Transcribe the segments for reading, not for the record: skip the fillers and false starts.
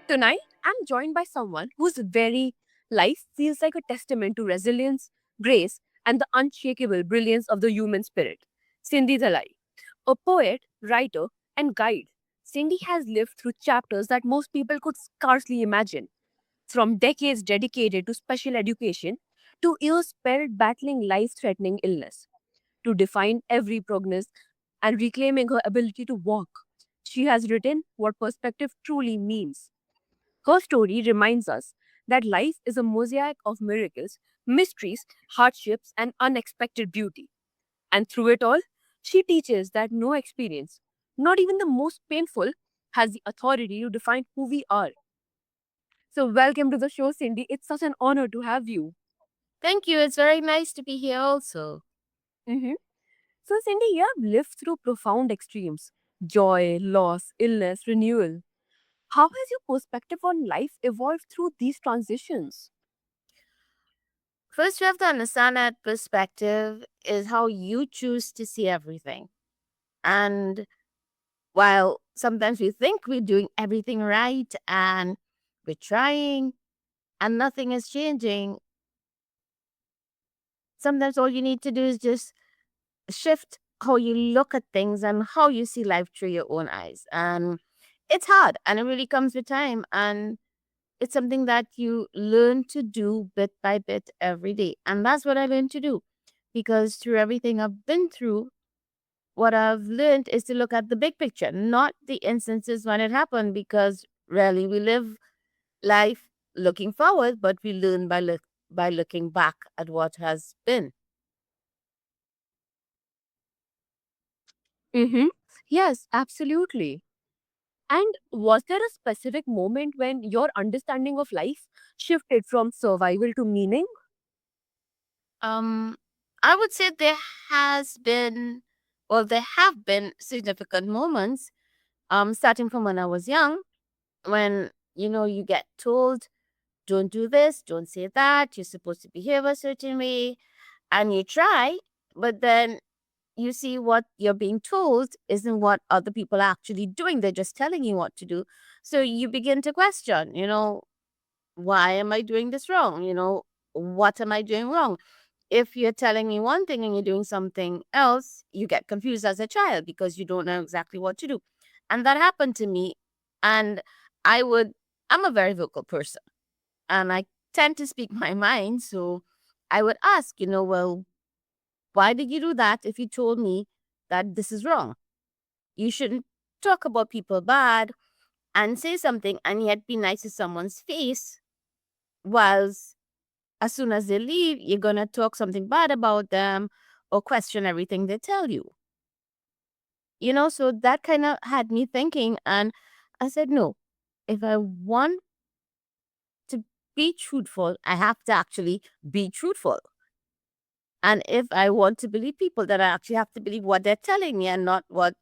Tonight, I'm joined by someone whose very life feels like a testament to resilience, grace, and the unshakable brilliance of the human spirit. Cyndee Dhalai, a poet, writer, and guide. Cyndee has lived through chapters that most people could scarcely imagine, from decades dedicated to special education to years spent battling life threatening illness. To define every prognosis and reclaiming her ability to walk, she has written what perspective truly means. Her story reminds us that life is a mosaic of miracles, mysteries, hardships, and unexpected beauty. And through it all, she teaches that no experience, not even the most painful, has the authority to define who we are. So, welcome to the show, Cyndee. It's such an honor to have you. Thank you. It's very nice to be here also. Mhm. So, Cyndee, you have lived through profound extremes: joy, loss, illness, renewal. How has your perspective on life evolved through these transitions? First, you have to understand that perspective is how you choose to see everything. And while sometimes we think we're doing everything right and we're trying and nothing is changing, sometimes all you need to do is just shift how you look at things and how you see life through your own eyes. And it's hard and it really comes with time. And it's something that you learn to do bit by bit every day. And that's what I learned to do because through everything I've been through, what I've learned is to look at the big picture, not the instances when it happened, because rarely we live life looking forward, but we learn by looking back at what has been. Mm-hmm. Yes, absolutely. And was there a specific moment when your understanding of life shifted from survival to meaning? Um, I would say there have been significant moments. Starting from when I was young, when you get told, don't do this, don't say that, you're supposed to behave a certain way, and you try, but then you see what you're being told isn't what other people are actually doing. They're just telling you what to do. So you begin to question, why am I doing this wrong? What am I doing wrong? If you're telling me one thing and you're doing something else, you get confused as a child because you don't know exactly what to do. And that happened to me. And I would, I'm a very vocal person and I tend to speak my mind. So I would ask, well, why did you do that if you told me that this is wrong? You shouldn't talk about people bad and say something and yet be nice to someone's face, whilst as soon as they leave, you're going to talk something bad about them or question everything they tell you. So that kind of had me thinking. And I said, no, if I want to be truthful, I have to actually be truthful. And if I want to believe people, then I actually have to believe what they're telling me and not what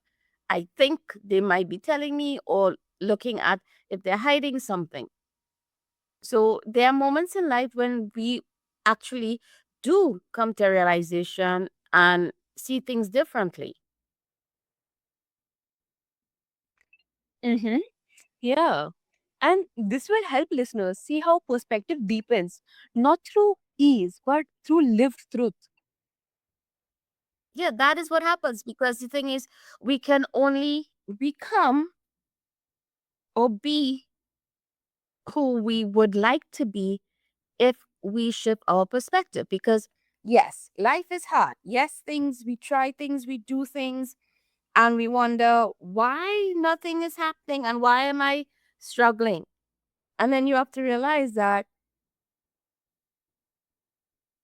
I think they might be telling me or looking at if they're hiding something. So there are moments in life when we actually do come to realization and see things differently. Mm-hmm. Yeah. And this will help listeners see how perspective deepens, not through ease, but through lived truth. Yeah, that is what happens because the thing is, we can only become or be who we would like to be if we shift our perspective. Because, yes, life is hard. Yes, we try things, we do things, and we wonder why nothing is happening and why am I struggling? And then you have to realize that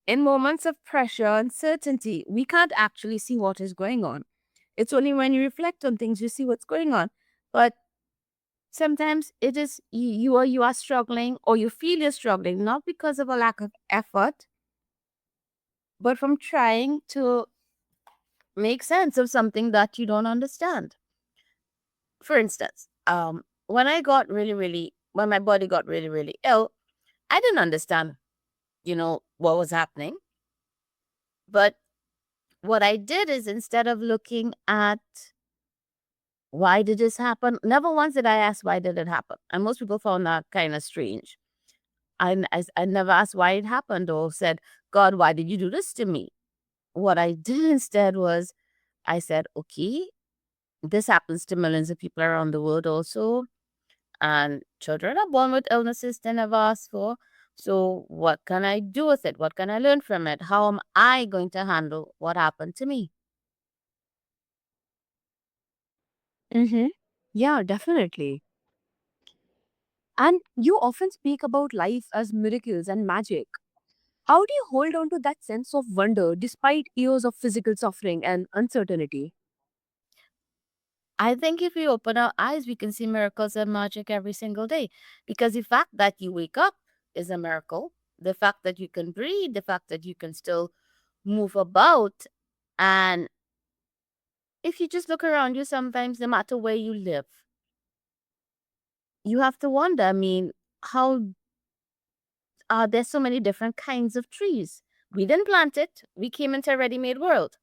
in moments of pressure, uncertainty, we can't actually see what is going on. It's only when you reflect on things you see what's going on. But sometimes it is you are struggling or you feel you're struggling not because of a lack of effort, but from trying to make sense of something that you don't understand. For instance, when I got when my body got really, really ill, I didn't understand, what was happening. But what I did is instead of looking at Why did this happen? Never once did I ask why did it happen. And most people found that kind of strange. I never asked why it happened or said, God, why did you do this to me? What I did instead was I said, okay, this happens to millions of people around the world also. And children are born with illnesses they never asked for. So, what can I do with it? What can I learn from it? How am I going to handle what happened to me? Mm-hmm. Yeah, definitely. And you often speak about life as miracles and magic. How do you hold on to that sense of wonder despite years of physical suffering and uncertainty? I think if we open our eyes, we can see miracles and magic every single day. Because the fact that you wake up is a miracle. The fact that you can breathe, the fact that you can still move about. And if you just look around you, sometimes, no matter where you live, you have to wonder. I mean, how are there so many different kinds of trees? We didn't plant it, we came into a ready made world.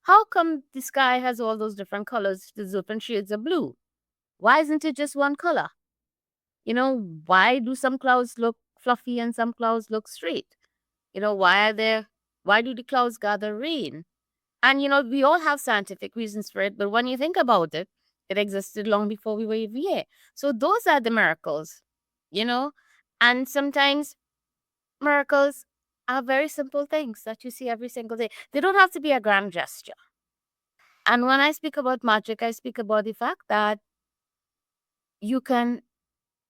How come the sky has all those different colors, the different shades of blue? Why isn't it just one color? Why do some clouds look fluffy and some clouds look straight? Why do the clouds gather rain? And, we all have scientific reasons for it, but when you think about it, it existed long before we were even here. So those are the miracles, you know? And sometimes miracles are very simple things that you see every single day. They don't have to be a grand gesture. And when I speak about magic, I speak about the fact that you can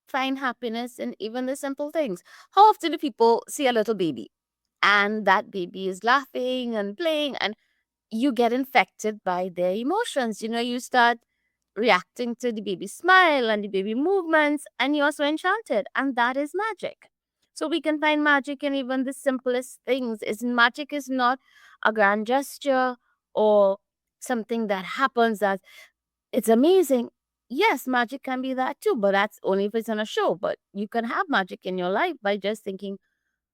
find happiness in even the simple things. How often do people see a little baby and that baby is laughing and playing and you get infected by their emotions? You start reacting to the baby smile and the baby movements and you're so enchanted. And that is magic. So we can find magic in even the simplest things. Magic is not a grand gesture or something that happens that it's amazing. Yes, magic can be that too, but that's only if it's on a show. But you can have magic in your life by just thinking,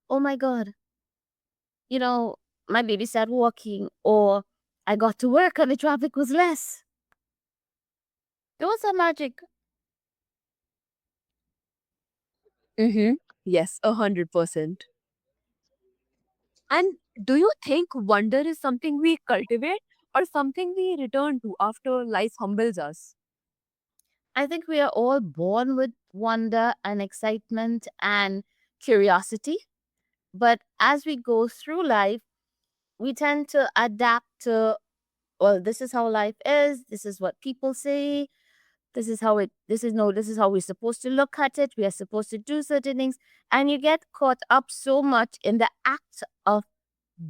oh my God, you know, my baby started walking, or I got to work and the traffic was less. Those are magic. Mm-hmm. Yes, 100%. And do you think wonder is something we cultivate or something we return to after life humbles us? I think we are all born with wonder and excitement and curiosity. But as we go through life, we tend to adapt to, well, this is how life is. This is what people say. This is how we're supposed to look at it. We are supposed to do certain things. And you get caught up so much in the act of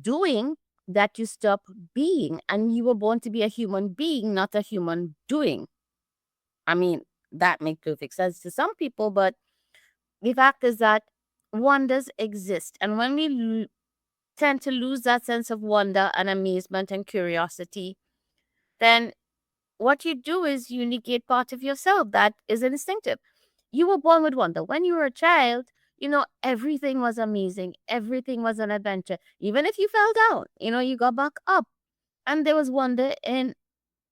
doing that you stop being. And you were born to be a human being, not a human doing. I mean, that makes perfect sense to some people, but the fact is that wonders exist. And when we tend to lose that sense of wonder and amazement and curiosity, then what you do is you negate part of yourself that is instinctive. You were born with wonder. When you were a child, everything was amazing. Everything was an adventure. Even if you fell down, you got back up. And there was wonder in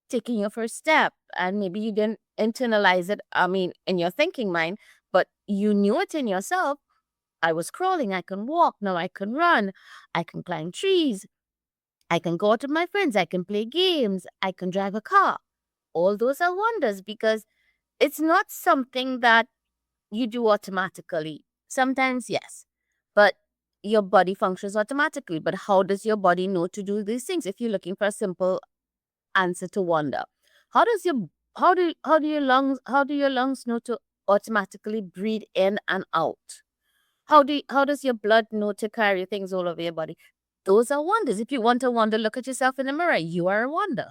taking your first step. And maybe you didn't internalize it, I mean, in your thinking mind, but you knew it in yourself. I was crawling, I can walk, now I can run, I can climb trees, I can go out with my friends, I can play games, I can drive a car. All those are wonders because it's not something that you do automatically. Sometimes, yes, but your body functions automatically. But how does your body know to do these things if you're looking for a simple answer to wonder? How does your how do your lungs know to automatically breathe in and out? How does your blood know to carry things all over your body? Those are wonders. If you want to wonder, look at yourself in the mirror. You are a wonder.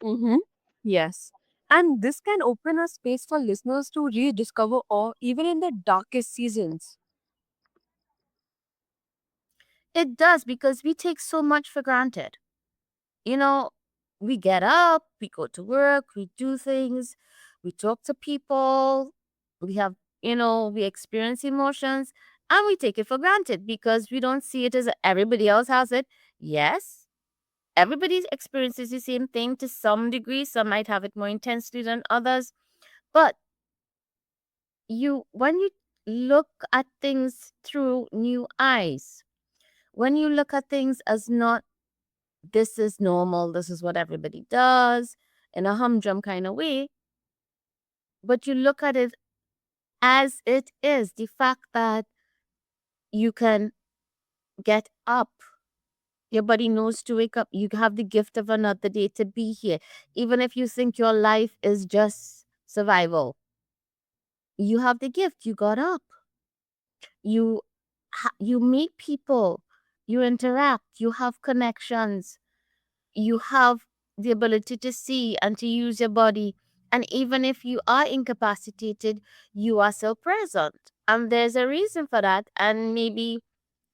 Mm-hmm. Yes. And this can open a space for listeners to rediscover awe even in the darkest seasons. It does because we take so much for granted. You know, we get up, we go to work, we do things, we talk to people, we have, we experience emotions and we take it for granted because we don't see it as everybody else has it. Yes, everybody experiences the same thing to some degree. Some might have it more intensely than others. But when you look at things through new eyes, when you look at things as not this is normal, this is what everybody does in a humdrum kind of way, but you look at it as it is, the fact that you can get up, your body knows to wake up, you have the gift of another day to be here, even if you think your life is just survival, you have the gift, you got up, you you meet people, you interact, you have connections, you have the ability to see and to use your body. And even if you are incapacitated, you are still present. And there's a reason for that. And maybe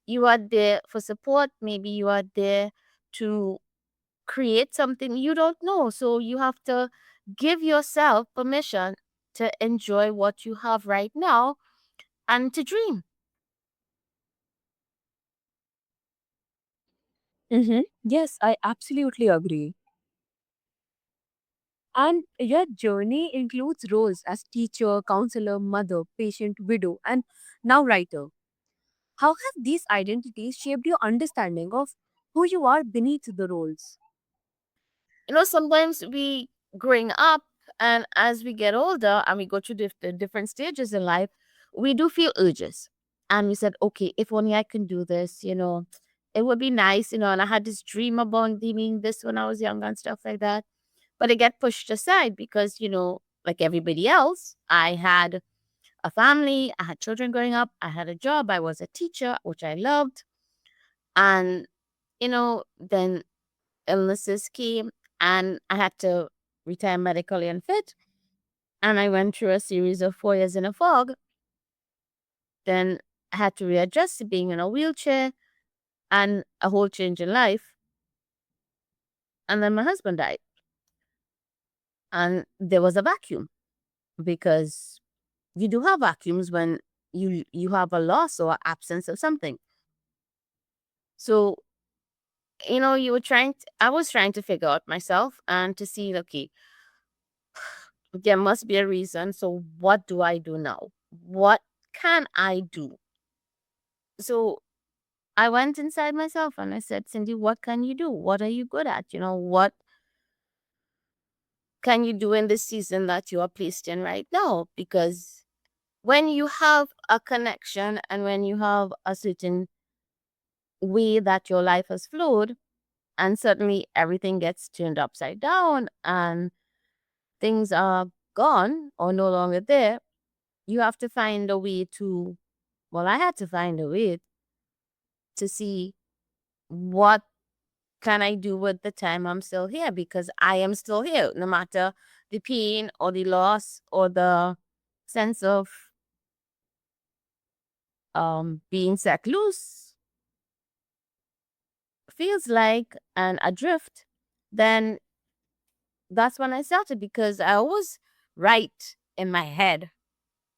you are there for support, maybe you are there to create something, you don't know. So you have to give yourself permission to enjoy what you have right now and to dream. Mm-hmm. Yes, I absolutely agree. And your journey includes roles as teacher, counselor, mother, patient, widow, and now writer. How have these identities shaped your understanding of who you are beneath the roles? Sometimes we growing up and as we get older and we go through the different stages in life, we do feel urges. And we said, okay, if only I can do this, it would be nice, and I had this dream about doing this when I was young and stuff like that. But it get pushed aside because, like everybody else, I had a family, I had children growing up, I had a job, I was a teacher, which I loved. And, then illnesses came and I had to retire medically unfit. And I went through a series of 4 years in a fog. Then I had to readjust to being in a wheelchair and a whole change in life. And then my husband died. And there was a vacuum because you do have vacuums when you have a loss or absence of something. So, I was trying to figure out myself and to see, okay, there must be a reason. So what do I do now? What can I do? So I went inside myself and I said, Cyndee, what can you do? What are you good at? What can you do in this season that you are placed in right now? Because when you have a connection and when you have a certain way that your life has flowed, and suddenly everything gets turned upside down and things are gone or no longer there, you have to find a way to, well, I had to find a way to see what can I do with the time I'm still here, because I am still here, no matter the pain or the loss or the sense of being set loose feels like and adrift. Then that's when I started, because I always write in my head.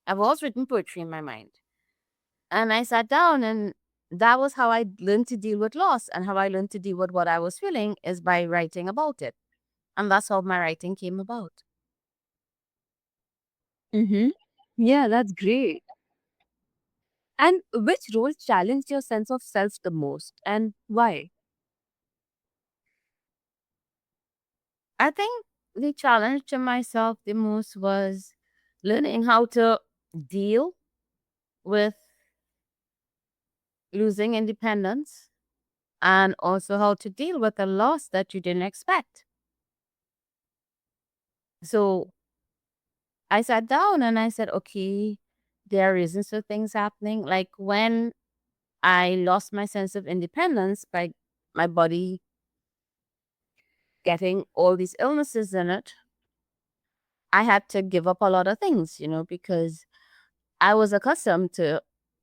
I've always written poetry in my mind. And I sat down and that was how I learned to deal with loss, and how I learned to deal with what I was feeling is by writing about it. And that's how my writing came about. Mm-hmm. Yeah, that's great. And which role challenged your sense of self the most and why? I think the challenge to myself the most was learning how to deal with losing independence, and also how to deal with a loss that you didn't expect. So I sat down and I said, okay, there are reasons for things happening. Like when I lost my sense of independence by my body getting all these illnesses in it, I had to give up a lot of things, because I was accustomed to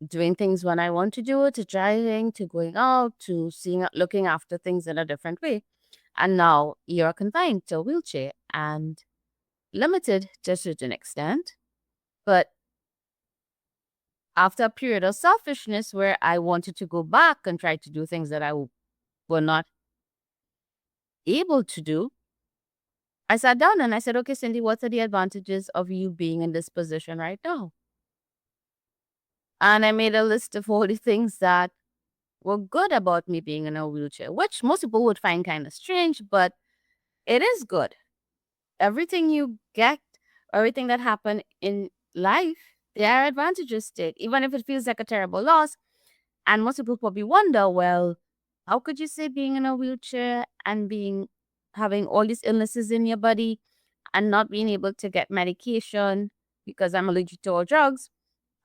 doing things when I want to do it, to driving, to going out, to looking after things in a different way. And now you're confined to a wheelchair and limited to a certain extent. But after a period of selfishness where I wanted to go back and try to do things that were not able to do, I sat down and I said, okay, Cyndee, what are the advantages of you being in this position right now? And I made a list of all the things that were good about me being in a wheelchair, which most people would find kind of strange, but it is good. Everything you get, everything that happened in life, there are advantages to it, even if it feels like a terrible loss. And most people probably wonder, well, how could you say being in a wheelchair and being having all these illnesses in your body and not being able to get medication because I'm allergic to all drugs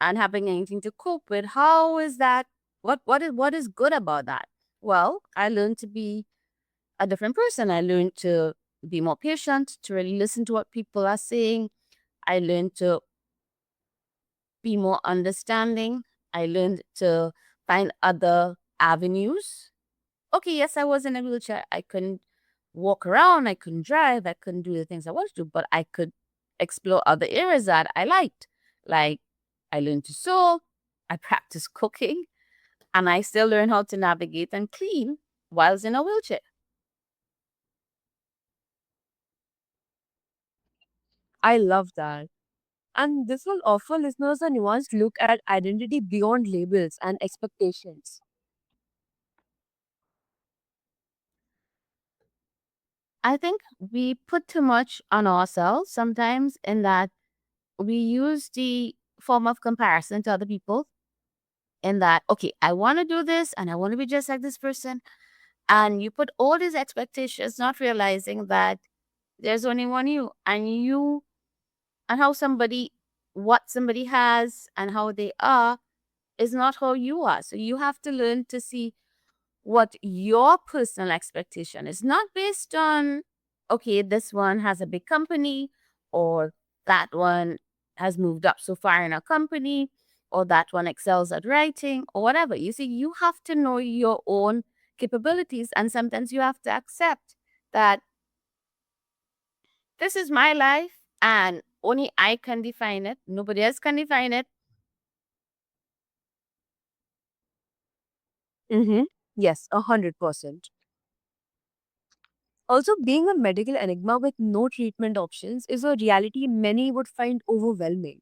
and having anything to cope with? How is that? What is good about that? Well, I learned to be a different person. I learned to be more patient, to really listen to what people are saying. I learned to be more understanding. I learned to find other avenues. Okay, yes, I was in a wheelchair. I couldn't walk around. I couldn't drive. I couldn't do the things I wanted to do, but I could explore other areas that I liked. Like I learned to sew. I practiced cooking, and I still learn how to navigate and clean whilst in a wheelchair. I love that. And this will offer listeners a nuanced look at identity beyond labels and expectations. I think we put too much on ourselves sometimes in that we use the form of comparison to other people in that, okay, I want to do this and I want to be just like this person. And you put all these expectations, not realizing that there's only one you and how somebody, what somebody has and how they are is not how you are. So you have to learn to see what your personal expectation is, not based on, okay, this one has a big company or that one has moved up so far in a company or that one excels at writing or whatever. You see, you have to know your own capabilities, and sometimes you have to accept that this is my life and only I can define it. Nobody else can define it. Mm-hmm. Yes, 100%. Also, being a medical enigma with no treatment options is a reality many would find overwhelming.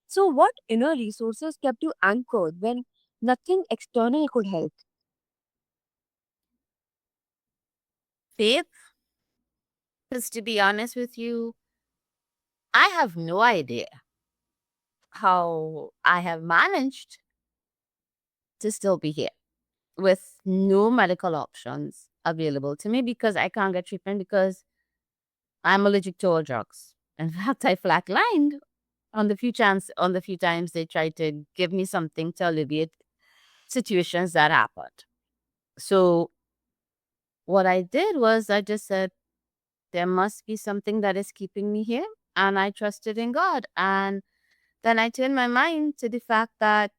So, what inner resources kept you anchored when nothing external could help? Faith, because to be honest with you, I have no idea how I have managed to still be here with no medical options available to me because I can't get treatment because I'm allergic to all drugs. In fact, I flatlined on the few times they tried to give me something to alleviate situations that happened. So what I did was I just said there must be something that is keeping me here, and I trusted in God. And then I turned my mind to the fact that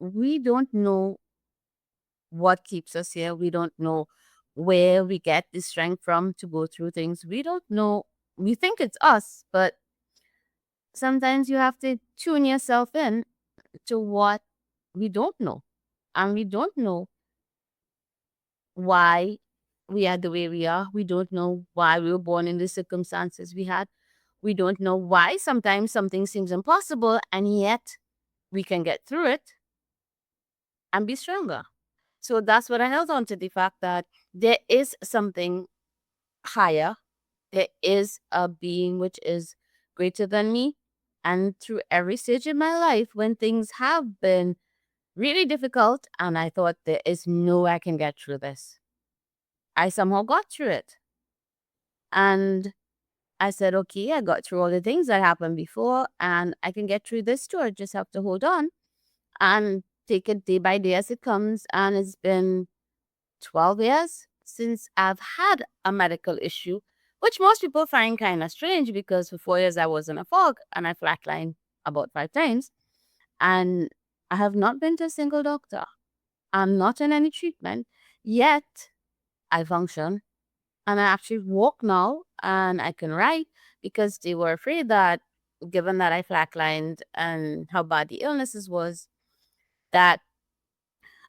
we don't know what keeps us here. We don't know where we get the strength from to go through things. We don't know. We think it's us, but sometimes you have to tune yourself in to what we don't know. And we don't know why we are the way we are. We don't know why we were born in the circumstances we had. We don't know why sometimes something seems impossible and yet we can get through it and be stronger. So that's what I held on to, the fact that there is something higher. There is a being which is greater than me. And through every stage in my life, when things have been really difficult and I thought there is no way I can get through this, I somehow got through it. And I said, okay, I got through all the things that happened before and I can get through this too. I just have to hold on and take it day by day as it comes. And it's been 12 years since I've had a medical issue, which most people find kind of strange because for 4 years I was in a fog and I flatlined about 5 times. And I have not been to a single doctor. I'm not in any treatment, yet I function and I actually walk now and I can write because they were afraid that given that I flatlined and how bad the illnesses was, that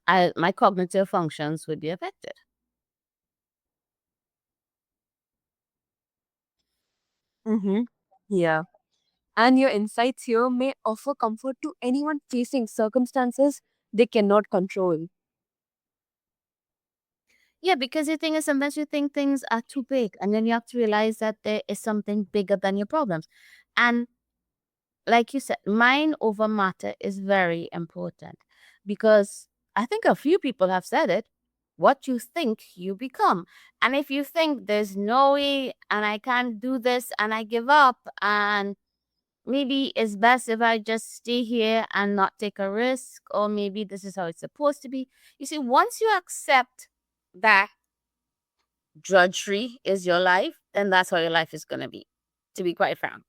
my cognitive functions would be affected. Mm-hmm. Yeah. And your insights here may offer comfort to anyone facing circumstances they cannot control. Yeah, because the thing is, sometimes you think things are too big, and then you have to realize that there is something bigger than your problems. And like you said, mind over matter is very important because I think a few people have said it. What you think, you become. And if you think there's no way and I can't do this and I give up, and maybe it's best if I just stay here and not take a risk, or maybe this is how it's supposed to be. You see, once you accept that drudgery is your life, then that's how your life is going to be, to be quite frank.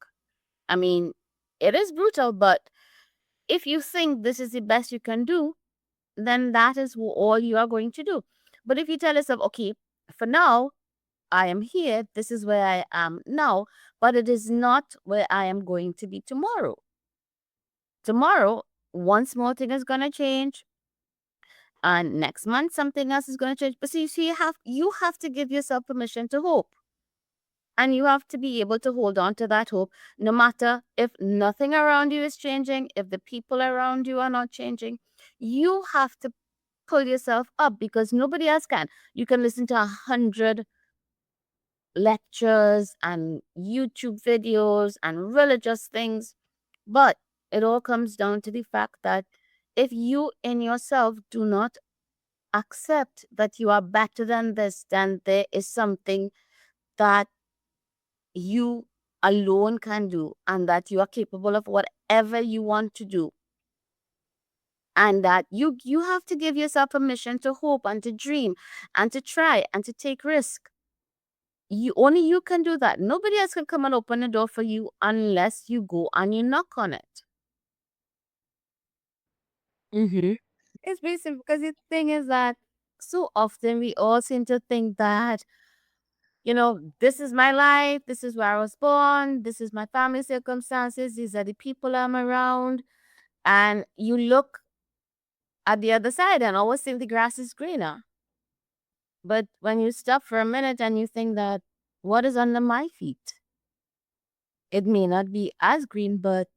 I mean, it is brutal, but if you think this is the best you can do, then that is all you are going to do. But if you tell yourself, okay, for now, I am here, this is where I am now, but it is not where I am going to be tomorrow. Tomorrow, one small thing is going to change, and next month, something else is going to change. But see, you have to give yourself permission to hope. And you have to be able to hold on to that hope, no matter if nothing around you is changing, if the people around you are not changing. You have to pull yourself up because nobody else can. You can listen to 100 lectures and YouTube videos and religious things, but it all comes down to the fact that if you in yourself do not accept that you are better than this, then there is something that you alone can do, and that you are capable of whatever you want to do, and that you have to give yourself permission to hope and to dream and to try and to take risk. You can do that. Nobody else can come and open the door for you unless you go and you knock on it. Mm-hmm. It's very simple because the thing is that so often we all seem to think that, this is my life, this is where I was born, this is my family circumstances, these are the people I'm around. And you look at the other side and always think the grass is greener. But when you stop for a minute and you think that, what is under my feet? It may not be as green, but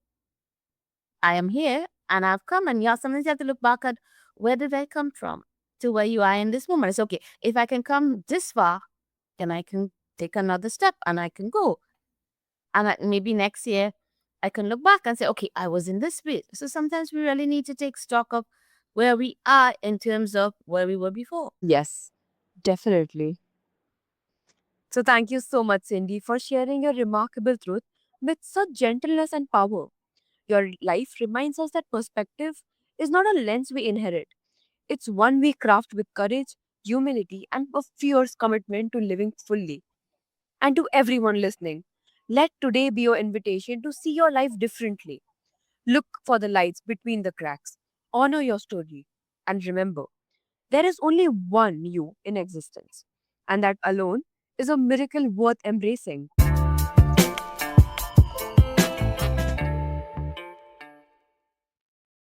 I am here and I've come. And sometimes you have to look back at, where did I come from to where you are in this moment. It's okay. If I can come this far, then I can take another step and I can go. And maybe next year I can look back and say, okay, I was in this bit. So sometimes we really need to take stock of where we are in terms of where we were before. Yes, definitely. So thank you so much, Cindy, for sharing your remarkable truth with such gentleness and power. Your life reminds us that perspective is not a lens we inherit. It's one we craft with courage, humility, and a fierce commitment to living fully. And to everyone listening, let today be your invitation to see your life differently. Look for the lights between the cracks. Honor your story. And remember, there is only one you in existence. And that alone is a miracle worth embracing.